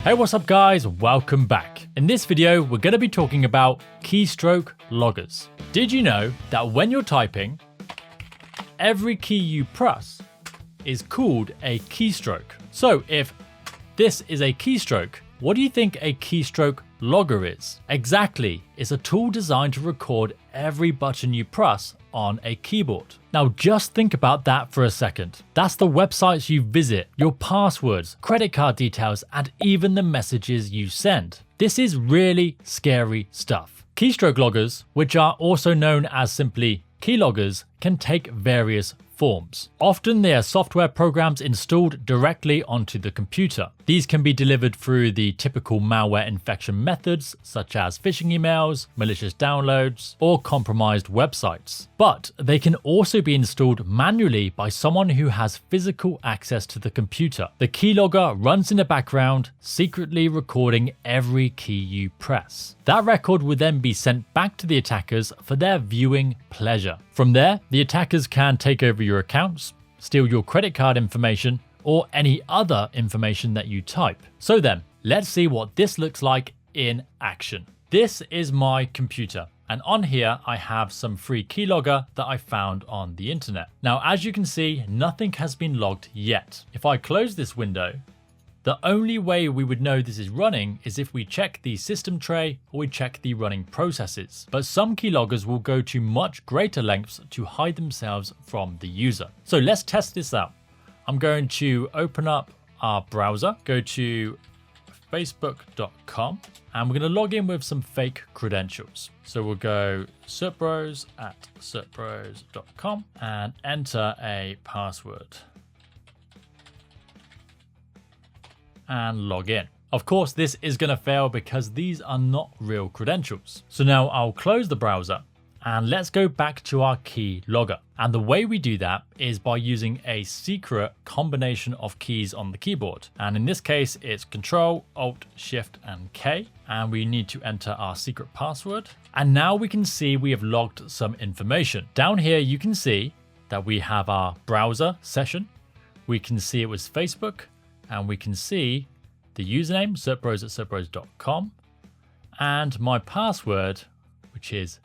Hey, what's up guys? Welcome back. In this video, we're going to be talking about keystroke loggers. Did you know that when you're typing, every key you press is called a keystroke? So if this is a keystroke, what do you think a keystroke logger is? Exactly, it's a tool designed to record every button you press on a keyboard. Now just think about that for a second. That's the websites you visit, your passwords, credit card details, and even the messages you send. This is really scary stuff. Keystroke loggers, which are also known as simply keyloggers, can take various forms. Often they are software programs installed directly onto the computer. These can be delivered through the typical malware infection methods such as phishing emails, malicious downloads, or compromised websites. But they can also be installed manually by someone who has physical access to the computer. The keylogger runs in the background, secretly recording every key you press. That record will then be sent back to the attackers for their viewing pleasure. From there, the attackers can take over your accounts, steal your credit card information, or any other information that you type. So then, let's see what this looks like in action. This is my computer, and on here I have some free keylogger that I found on the internet. Now, as you can see, nothing has been logged yet. If I close this window, the only way we would know this is running is if we check the system tray or we check the running processes. But some keyloggers will go to much greater lengths to hide themselves from the user. So let's test this out. I'm going to open up our browser, go to facebook.com, and we're going to log in with some fake credentials. So we'll go certbros@certbros.com and enter a password and log in. Of course, this is going to fail because these are not real credentials. So now I'll close the browser and let's go back to our keylogger. And the way we do that is by using a secret combination of keys on the keyboard. And in this case, it's Control, Alt, Shift, and K. And we need to enter our secret password. And now we can see we have logged some information. Down here, you can see that we have our browser session. We can see it was Facebook, and we can see the username, certbros@certbros.com, and my password, which is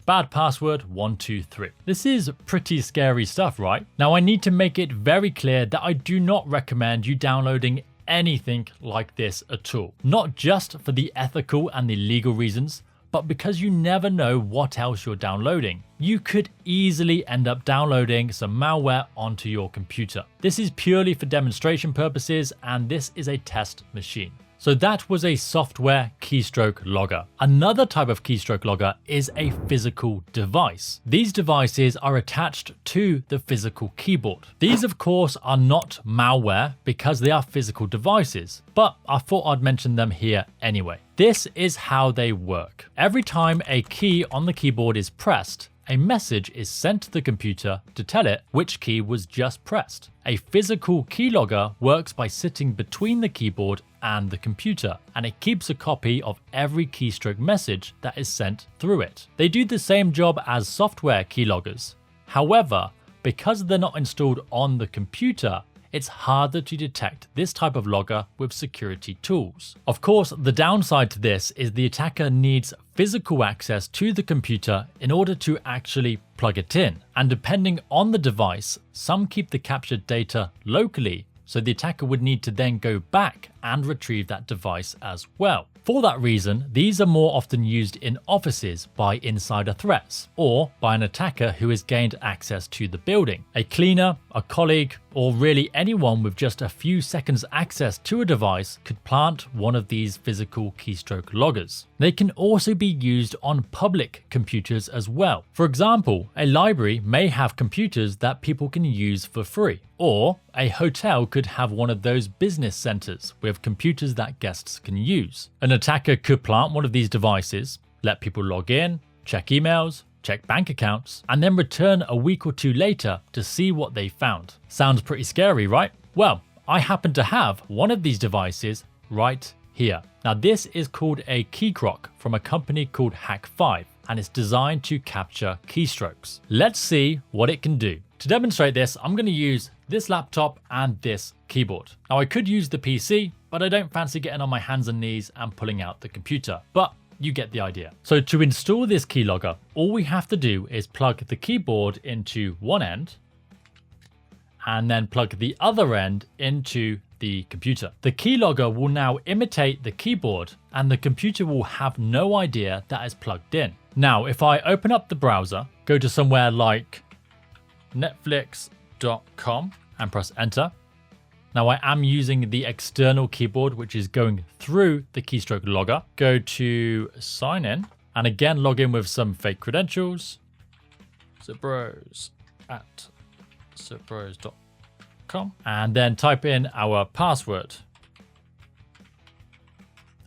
bad password 123. This is pretty scary stuff, right? Now I need to make it very clear that I do not recommend you downloading anything like this at all. Not just for the ethical and the legal reasons, but because you never know what else you're downloading. You could easily end up downloading some malware onto your computer. This is purely for demonstration purposes, and this is a test machine. So that was a software keystroke logger. Another type of keystroke logger is a physical device. These devices are attached to the physical keyboard. These of course are not malware because they are physical devices, but I thought I'd mention them here anyway. This is how they work. Every time a key on the keyboard is pressed, a message is sent to the computer to tell it which key was just pressed. A physical keylogger works by sitting between the keyboard and the computer, and it keeps a copy of every keystroke message that is sent through it. They do the same job as software keyloggers. However, because they're not installed on the computer, it's harder to detect this type of logger with security tools. Of course, the downside to this is the attacker needs physical access to the computer in order to actually plug it in. And depending on the device, some keep the captured data locally, so the attacker would need to then go back and retrieve that device as well. For that reason, these are more often used in offices by insider threats or by an attacker who has gained access to the building. A cleaner, a colleague, or really anyone with just a few seconds access to a device could plant one of these physical keystroke loggers. They can also be used on public computers as well. For example, a library may have computers that people can use for free, or a hotel could have one of those business centers with computers that guests can use. An attacker could plant one of these devices, let people log in, check emails, check bank accounts, and then return a week or two later to see what they found. Sounds pretty scary, right? Well, I happen to have one of these devices right here. Now this is called a keystroke from a company called Hack5, and it's designed to capture keystrokes. Let's see what it can do. To demonstrate this, I'm going to use this laptop and this keyboard. Now I could use the PC, but I don't fancy getting on my hands and knees and pulling out the computer, but you get the idea. So to install this keylogger, all we have to do is plug the keyboard into one end and then plug the other end into the computer. The keylogger will now imitate the keyboard and the computer will have no idea that it's plugged in. Now, if I open up the browser, go to somewhere like netflix.com and press enter. Now I am using the external keyboard, which is going through the keystroke logger. Go to sign in and again, log in with some fake credentials. Zipbros@zipbros.com and then type in our password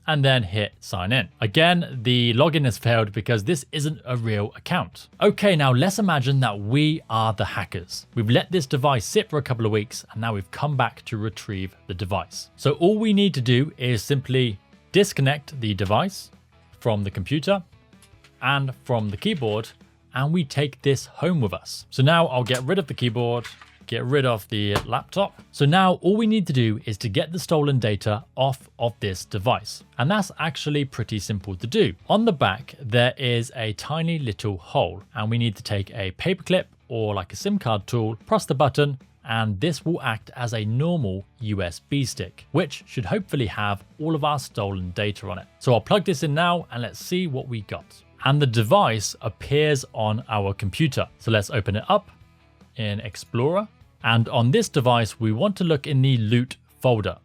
and then hit sign in. Again, the login has failed because this isn't a real account. Okay, now let's imagine that we are the hackers. We've let this device sit for a couple of weeks and now we've come back to retrieve the device. So all we need to do is simply disconnect the device from the computer and from the keyboard, and we take this home with us. So now I'll get rid of the keyboard, get rid of the laptop. So now all we need to do is to get the stolen data off of this device. And that's actually pretty simple to do. On the back, there is a tiny little hole and we need to take a paperclip or like a SIM card tool, press the button, and this will act as a normal USB stick, which should hopefully have all of our stolen data on it. So I'll plug this in now and let's see what we got. And the device appears on our computer. So let's open it up in Explorer. And on this device, we want to look in the loot folder.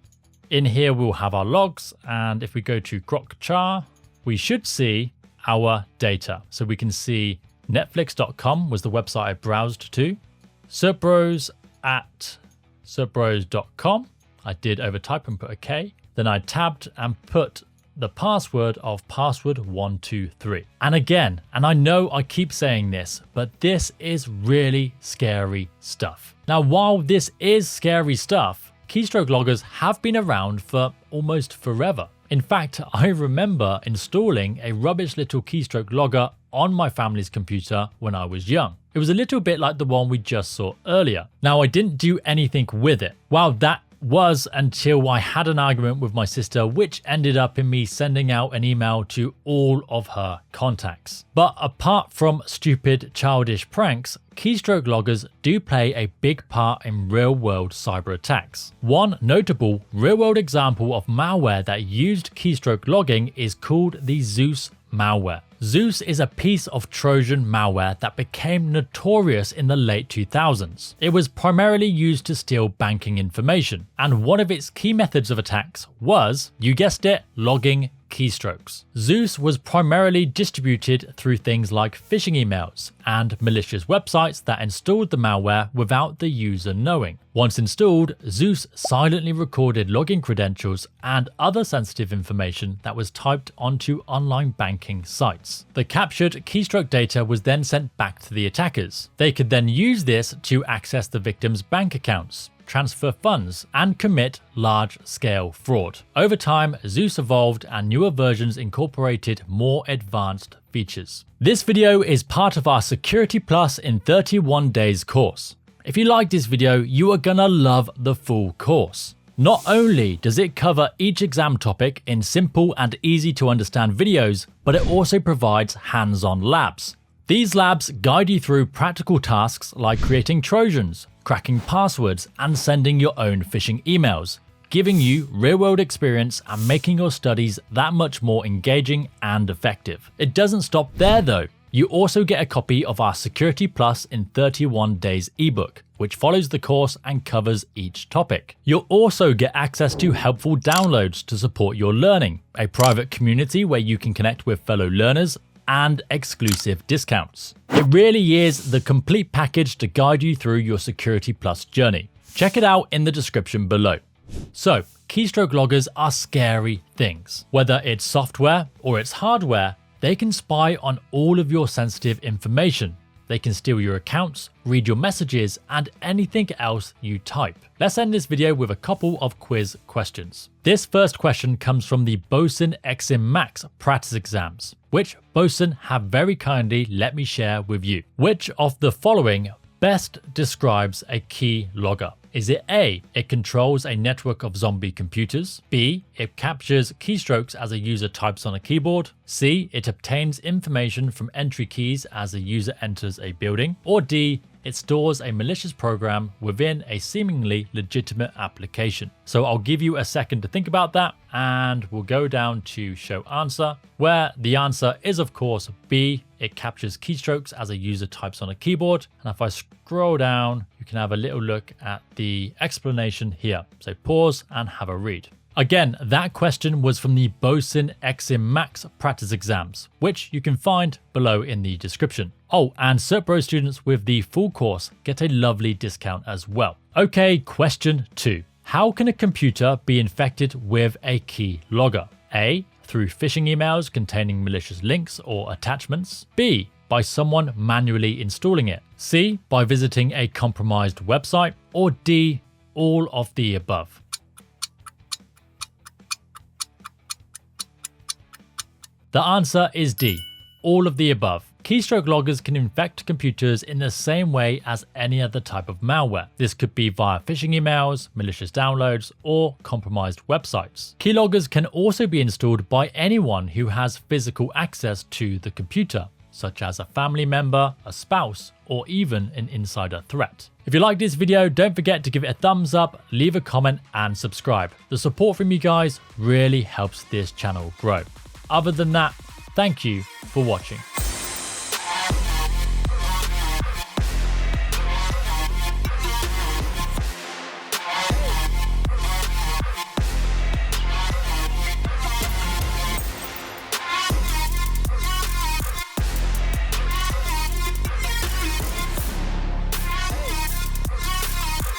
In here, we'll have our logs. And if we go to CompTIA, we should see our data. So we can see netflix.com was the website I browsed to. Zipbros@zipbros.com. I did overtype and put a K. Then I tabbed and put the password of password123. And again, and I know I keep saying this, but this is really scary stuff. Now, while this is scary stuff, keystroke loggers have been around for almost forever. In fact, I remember installing a rubbish little keystroke logger on my family's computer when I was young. It was a little bit like the one we just saw earlier. Now, I didn't do anything with it. Well, that was until I had an argument with my sister, which ended up in me sending out an email to all of her contacts. But apart from stupid childish pranks, keystroke loggers do play a big part in real-world cyber attacks. One notable real-world example of malware that used keystroke logging is called the Zeus malware. Zeus is a piece of Trojan malware that became notorious in the late 2000s. It was primarily used to steal banking information, and one of its key methods of attacks was, you guessed it, logging keystrokes. Zeus was primarily distributed through things like phishing emails and malicious websites that installed the malware without the user knowing. Once installed, Zeus silently recorded login credentials and other sensitive information that was typed onto online banking sites. The captured keystroke data was then sent back to the attackers. They could then use this to access the victim's bank accounts, transfer funds, and commit large-scale fraud. Over time, Zeus evolved and newer versions incorporated more advanced features. This video is part of our Security Plus in 31 Days course. If you like this video, you are gonna love the full course. Not only does it cover each exam topic in simple and easy to understand videos, but it also provides hands-on labs. These labs guide you through practical tasks like creating Trojans, cracking passwords, and sending your own phishing emails, giving you real-world experience and making your studies that much more engaging and effective. It doesn't stop there though. You also get a copy of our Security Plus in 31 Days ebook, which follows the course and covers each topic. You'll also get access to helpful downloads to support your learning, a private community where you can connect with fellow learners, and exclusive discounts. It really is the complete package to guide you through your Security Plus journey. Check it out in the description below. So, keystroke loggers are scary things. Whether it's software or it's hardware, they can spy on all of your sensitive information. They can steal your accounts, read your messages, and anything else you type. Let's end this video with a couple of quiz questions. This first question comes from the BOSON XIM Max practice exams, which BOSON have very kindly let me share with you. Which of the following best describes a key logger? Is it A, it controls a network of zombie computers? B, it captures keystrokes as a user types on a keyboard? C, it obtains information from entry keys as a user enters a building? Or D, it stores a malicious program within a seemingly legitimate application? So I'll give you a second to think about that, and we'll go down to show answer, where the answer is of course B, it captures keystrokes as a user types on a keyboard. And if I scroll down, you can have a little look at the explanation here. So pause and have a read. Again, that question was from the BOSON XIM Max practice exams, which you can find below in the description. Oh, and CertPro students with the full course get a lovely discount as well. Okay, question 2. How can a computer be infected with a keylogger? A, through phishing emails containing malicious links or attachments. B, by someone manually installing it. C, by visiting a compromised website. Or D, all of the above. The answer is D, all of the above. Keystroke loggers can infect computers in the same way as any other type of malware. This could be via phishing emails, malicious downloads, or compromised websites. Keyloggers can also be installed by anyone who has physical access to the computer, such as a family member, a spouse, or even an insider threat. If you like this video, don't forget to give it a thumbs up, leave a comment, and subscribe. The support from you guys really helps this channel grow. Other than that, thank you for watching.